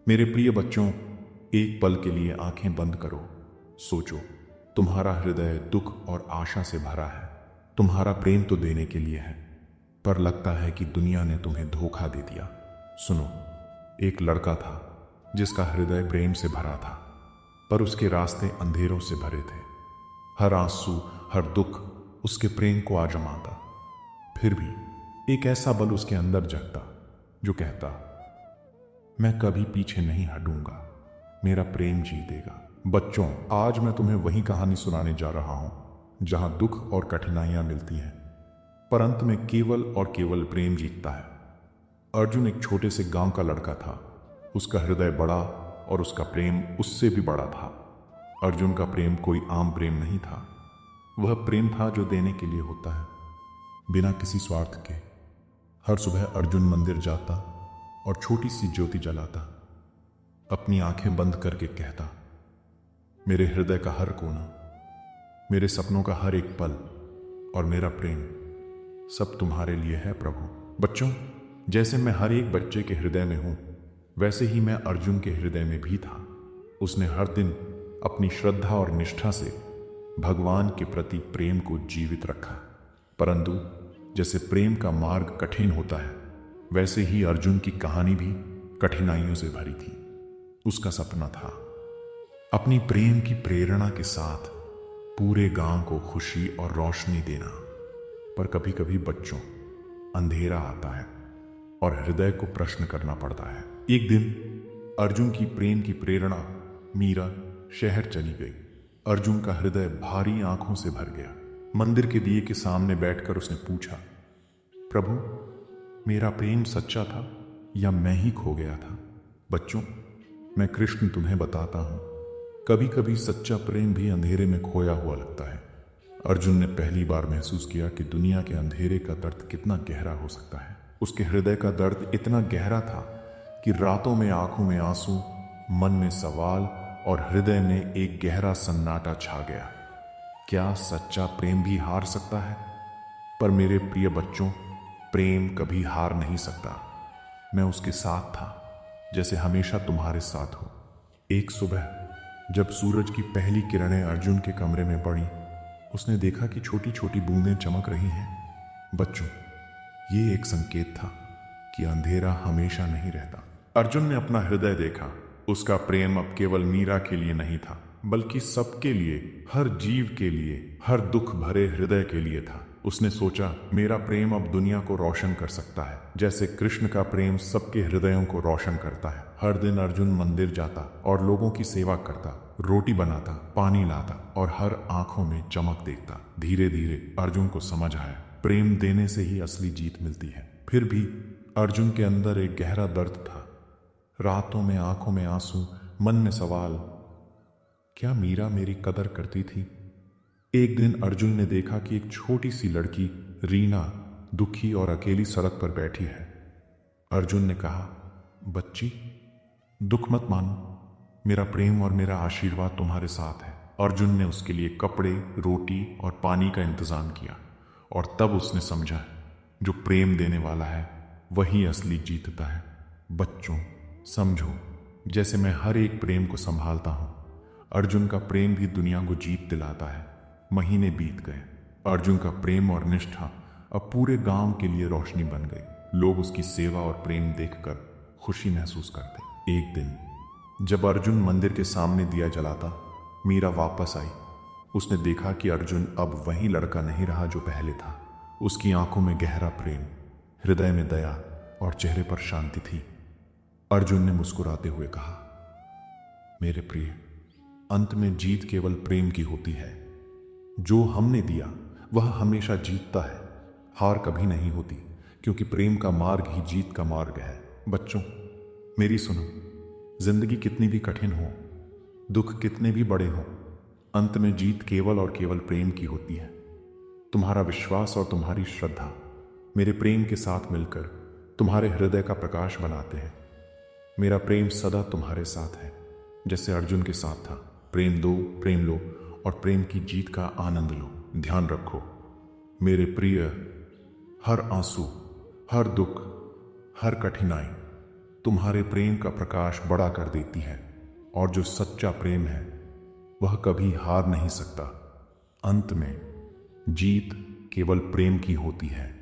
मेरे प्रिय बच्चों, एक पल के लिए आंखें बंद करो। सोचो, तुम्हारा हृदय दुख और आशा से भरा है। तुम्हारा प्रेम तो देने के लिए है, पर लगता है कि दुनिया ने तुम्हें धोखा दे दिया। सुनो, एक लड़का था जिसका हृदय प्रेम से भरा था, पर उसके रास्ते अंधेरों से भरे थे। हर आंसू, हर दुख उसके प्रेम को आजमाता। फिर भी एक ऐसा बल उसके अंदर जगता जो कहता, मैं कभी पीछे नहीं हटूंगा, मेरा प्रेम जीतेगा। बच्चों, आज मैं तुम्हें वही कहानी सुनाने जा रहा हूं जहां दुख और कठिनाइयां मिलती हैं, पर अंत में केवल और केवल प्रेम जीतता है। अर्जुन एक छोटे से गांव का लड़का था। उसका हृदय बड़ा और उसका प्रेम उससे भी बड़ा था। अर्जुन का प्रेम कोई आम प्रेम नहीं था। वह प्रेम था जो देने के लिए होता है, बिना किसी स्वार्थ के। हर सुबह अर्जुन मंदिर जाता और छोटी सी ज्योति जलाता। अपनी आंखें बंद करके कहता, मेरे हृदय का हर कोना, मेरे सपनों का हर एक पल और मेरा प्रेम सब तुम्हारे लिए है प्रभु। बच्चों, जैसे मैं हर एक बच्चे के हृदय में हूं, वैसे ही मैं अर्जुन के हृदय में भी था। उसने हर दिन अपनी श्रद्धा और निष्ठा से भगवान के प्रति प्रेम को जीवित रखा। परंतु जैसे प्रेम का मार्ग कठिन होता है, वैसे ही अर्जुन की कहानी भी कठिनाइयों से भरी थी। उसका सपना था अपनी प्रेम की प्रेरणा के साथ पूरे गांव को खुशी और रोशनी देना। पर कभी कभी बच्चों, अंधेरा आता है और हृदय को प्रश्न करना पड़ता है। एक दिन अर्जुन की प्रेम की प्रेरणा मीरा शहर चली गई। अर्जुन का हृदय भारी आंखों से भर गया। मंदिर के दिए के सामने बैठकर उसने पूछा, प्रभु, मेरा प्रेम सच्चा था या मैं ही खो गया था? बच्चों, मैं कृष्ण तुम्हें बताता हूं, कभी कभी सच्चा प्रेम भी अंधेरे में खोया हुआ लगता है। अर्जुन ने पहली बार महसूस किया कि दुनिया के अंधेरे का दर्द कितना गहरा हो सकता है। उसके हृदय का दर्द इतना गहरा था कि रातों में आंखों में आंसू, मन में सवाल और हृदय में एक गहरा सन्नाटा छा गया। क्या सच्चा प्रेम भी हार सकता है? पर मेरे प्रिय बच्चों, प्रेम कभी हार नहीं सकता। मैं उसके साथ था, जैसे हमेशा तुम्हारे साथ हो। एक सुबह जब सूरज की पहली किरणें अर्जुन के कमरे में पड़ी, उसने देखा कि छोटी छोटी बूंदें चमक रही हैं। बच्चों, ये एक संकेत था कि अंधेरा हमेशा नहीं रहता। अर्जुन ने अपना हृदय देखा। उसका प्रेम अब केवल मीरा के लिए नहीं था, बल्कि सबके लिए, हर जीव के लिए, हर दुख भरे हृदय के लिए था। उसने सोचा, मेरा प्रेम अब दुनिया को रोशन कर सकता है, जैसे कृष्ण का प्रेम सबके हृदयों को रोशन करता है। हर दिन अर्जुन मंदिर जाता और लोगों की सेवा करता, रोटी बनाता, पानी लाता और हर आंखों में चमक देखता। धीरे धीरे अर्जुन को समझ आया, प्रेम देने से ही असली जीत मिलती है। फिर भी अर्जुन के अंदर एक गहरा दर्द था। रातों में आंखों में आंसू, मन में सवाल, क्या मीरा मेरी कदर करती थी? एक दिन अर्जुन ने देखा कि एक छोटी सी लड़की रीना दुखी और अकेली सड़क पर बैठी है। अर्जुन ने कहा, बच्ची, दुख मत मानो, मेरा प्रेम और मेरा आशीर्वाद तुम्हारे साथ है। अर्जुन ने उसके लिए कपड़े, रोटी और पानी का इंतजाम किया और तब उसने समझा, जो प्रेम देने वाला है वही असली जीतता है। बच्चों, समझो, जैसे मैं हर एक प्रेम को संभालता हूं, अर्जुन का प्रेम भी दुनिया को जीत दिलाता है। महीने बीत गए। अर्जुन का प्रेम और निष्ठा अब पूरे गांव के लिए रोशनी बन गई। लोग उसकी सेवा और प्रेम देखकर खुशी महसूस करते। एक दिन जब अर्जुन मंदिर के सामने दिया जलाता, मीरा वापस आई। उसने देखा कि अर्जुन अब वही लड़का नहीं रहा जो पहले था। उसकी आंखों में गहरा प्रेम, हृदय में दया और चेहरे पर शांति थी। अर्जुन ने मुस्कुराते हुए कहा, मेरे प्रिय, अंत में जीत केवल प्रेम की होती है। जो हमने दिया वह हमेशा जीतता है। हार कभी नहीं होती, क्योंकि प्रेम का मार्ग ही जीत का मार्ग है। बच्चों, मेरी सुनो, जिंदगी कितनी भी कठिन हो, दुख कितने भी बड़े हो, अंत में जीत केवल और केवल प्रेम की होती है। तुम्हारा विश्वास और तुम्हारी श्रद्धा मेरे प्रेम के साथ मिलकर तुम्हारे हृदय का प्रकाश बनाते हैं। मेरा प्रेम सदा तुम्हारे साथ है, जैसे अर्जुन के साथ था। प्रेम दो, प्रेम लो और प्रेम की जीत का आनंद लो। ध्यान रखो मेरे प्रिय, हर आंसू, हर दुख, हर कठिनाई तुम्हारे प्रेम का प्रकाश बड़ा कर देती है। और जो सच्चा प्रेम है वह कभी हार नहीं सकता। अंत में जीत केवल प्रेम की होती है।